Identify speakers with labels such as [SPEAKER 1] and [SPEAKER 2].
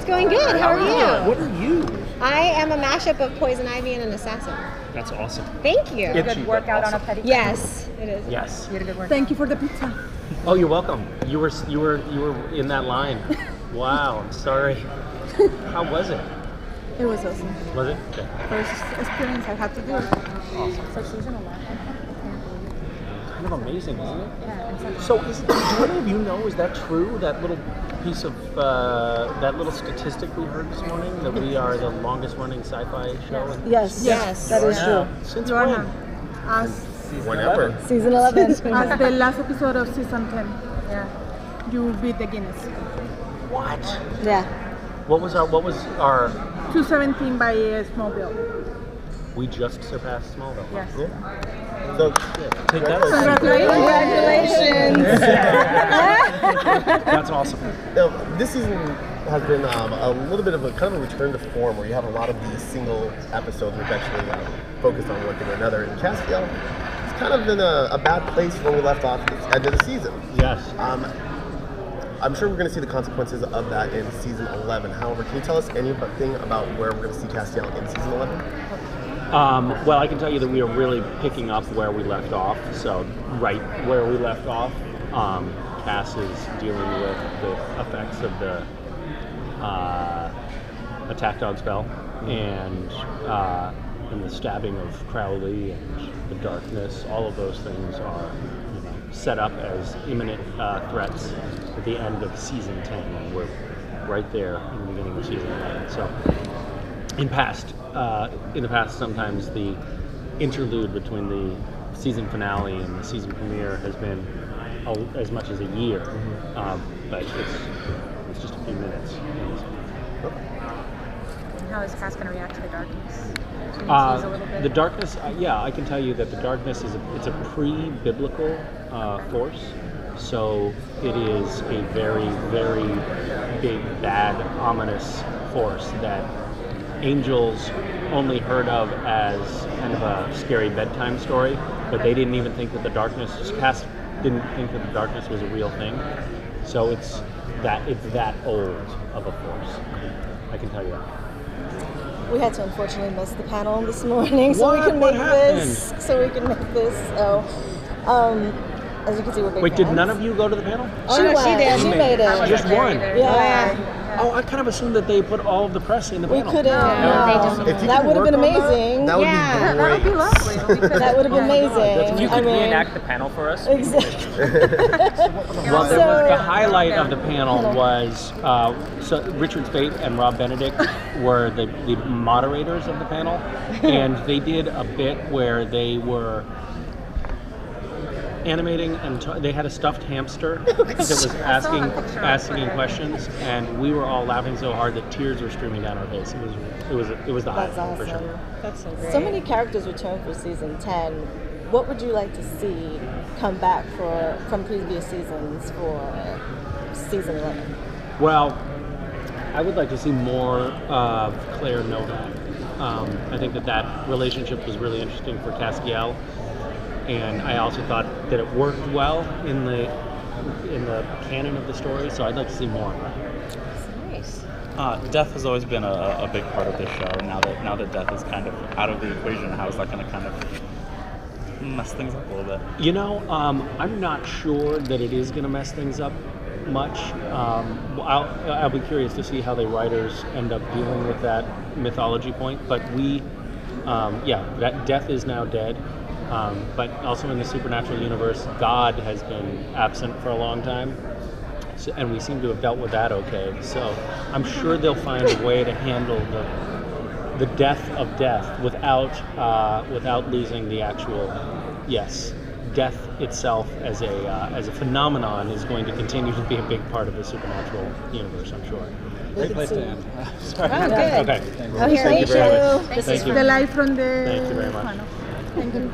[SPEAKER 1] going good. How are you?
[SPEAKER 2] What are you?
[SPEAKER 1] I am a mashup of Poison Ivy and an assassin.
[SPEAKER 2] That's awesome.
[SPEAKER 1] Thank you.
[SPEAKER 3] Good workout on a petty.
[SPEAKER 1] Yes, it is.
[SPEAKER 2] Yes.
[SPEAKER 3] You had a good workout.
[SPEAKER 4] Thank you for the pizza.
[SPEAKER 2] Oh, you're welcome. You were in that line. Wow. I'm sorry. How was it?
[SPEAKER 4] It was awesome.
[SPEAKER 2] Was it? Okay.
[SPEAKER 4] First experience I had to do.
[SPEAKER 3] So season 11.
[SPEAKER 2] Kind of amazing, isn't it?
[SPEAKER 3] Yeah.
[SPEAKER 2] So, do any of you know, is that true? That little piece of, that little statistic we heard this morning, that we are the longest running sci-fi show?
[SPEAKER 4] Yes.
[SPEAKER 1] Yes.
[SPEAKER 4] That is true.
[SPEAKER 2] Since
[SPEAKER 4] You
[SPEAKER 2] when?
[SPEAKER 4] are as
[SPEAKER 2] Whenever.
[SPEAKER 4] season 11. As the last episode of season 10.
[SPEAKER 3] Yeah.
[SPEAKER 4] You will beat the Guinness.
[SPEAKER 2] What?
[SPEAKER 4] Yeah.
[SPEAKER 2] What was our
[SPEAKER 4] 217 by Smallville.
[SPEAKER 2] we just surpassed Smallville.
[SPEAKER 3] Yes.
[SPEAKER 5] So,
[SPEAKER 2] Take that.
[SPEAKER 4] Congratulations.
[SPEAKER 2] That's awesome.
[SPEAKER 5] now, this season has been a little bit of a kind of a return to form, where you have a lot of these single episodes which actually focused on one thing or another. And Castiel is kind of in a bad place where we left off at the end of the season.
[SPEAKER 2] Yes.
[SPEAKER 5] I'm sure we're going to see the consequences of that in season 11. However, can you tell us anything about where we're going to see Castiel in season 11?
[SPEAKER 2] Well, I can tell you that we are really picking up where we left off. So, right where we left off, Cass is dealing with the effects of the attack dog spell and the stabbing of Crowley and the darkness. All of those things are set up as imminent threats at the end of season 10, and we're right there in the beginning of season 11. So, in the past, sometimes the interlude between the season finale and the season premiere has been as much as a year, but it's just a few minutes.
[SPEAKER 3] How is Cass going to react to the darkness? Can you tease a little bit?
[SPEAKER 2] The darkness, I can tell you that the darkness it's a pre-biblical force, so it is a very, very big, bad, ominous force that angels only heard of as kind of a scary bedtime story, but they didn't even think that the darkness, Cass didn't think that the darkness was a real thing. So it's that old of a force. I can tell you that.
[SPEAKER 6] We had to unfortunately miss the panel this morning, so we
[SPEAKER 2] What?
[SPEAKER 6] can
[SPEAKER 2] What
[SPEAKER 6] make
[SPEAKER 2] happened?
[SPEAKER 6] this. So as you can see, we're big
[SPEAKER 2] Wait,
[SPEAKER 6] fans.
[SPEAKER 2] did none of you go to the panel?
[SPEAKER 6] She
[SPEAKER 1] no,
[SPEAKER 6] went.
[SPEAKER 1] she did.
[SPEAKER 6] She made
[SPEAKER 3] I
[SPEAKER 6] it.
[SPEAKER 3] wasn't
[SPEAKER 2] Just
[SPEAKER 3] there
[SPEAKER 2] one.
[SPEAKER 3] either.
[SPEAKER 6] Yeah.
[SPEAKER 2] Oh, I kind of assumed that they put all of the press in the
[SPEAKER 6] We
[SPEAKER 2] panel.
[SPEAKER 6] couldn't.
[SPEAKER 3] No, they just-
[SPEAKER 5] If you
[SPEAKER 6] That
[SPEAKER 5] could
[SPEAKER 6] would have been
[SPEAKER 5] work on
[SPEAKER 6] amazing.
[SPEAKER 5] That would
[SPEAKER 1] Yeah.
[SPEAKER 5] be
[SPEAKER 3] That would be
[SPEAKER 5] great.
[SPEAKER 3] lovely. but we couldn't.
[SPEAKER 6] That would have been amazing.
[SPEAKER 7] If you
[SPEAKER 6] I
[SPEAKER 7] could
[SPEAKER 6] mean,
[SPEAKER 7] reenact the panel for us.
[SPEAKER 6] exactly.
[SPEAKER 2] Well,
[SPEAKER 6] So-
[SPEAKER 2] the highlight of the panel was so Richard Speight and Rob Benedict were the moderators of the panel, and they did a bit where they were animating, and they had a stuffed hamster that was asking questions, and we were all laughing so hard that tears were streaming down our face. It was the highlight
[SPEAKER 6] That's
[SPEAKER 2] for sure.
[SPEAKER 6] awesome.
[SPEAKER 1] That's so great.
[SPEAKER 6] So many characters returned for season 10. What would you like to see come back from previous seasons for season 11?
[SPEAKER 2] Well, I would like to see more of Claire Novak. I think that relationship was really interesting for Castiel, and I also thought that it worked well in the canon of the story. So I'd like to see more of that.
[SPEAKER 1] Nice.
[SPEAKER 7] Death has always been a big part of this show. Now that death is kind of out of the equation, how is that going to kind of mess things up a little bit?
[SPEAKER 2] I'm not sure that it is going to mess things up much. I'll be curious to see how the writers end up dealing with that mythology point. But that death is now dead. But also in the supernatural universe, God has been absent for a long time, and we seem to have dealt with that okay. So I'm sure they'll find a way to handle the death of death without losing the actual death itself as a phenomenon is going to continue to be a big part of the supernatural universe, I'm sure.
[SPEAKER 7] Great place to end. Sorry.
[SPEAKER 1] Oh, good.
[SPEAKER 2] Okay.
[SPEAKER 1] Oh, here,
[SPEAKER 5] Thank you very much.
[SPEAKER 1] This
[SPEAKER 2] Thank
[SPEAKER 1] is
[SPEAKER 2] you.
[SPEAKER 4] The live from the
[SPEAKER 2] Thank you very much.
[SPEAKER 4] panel. Thank you.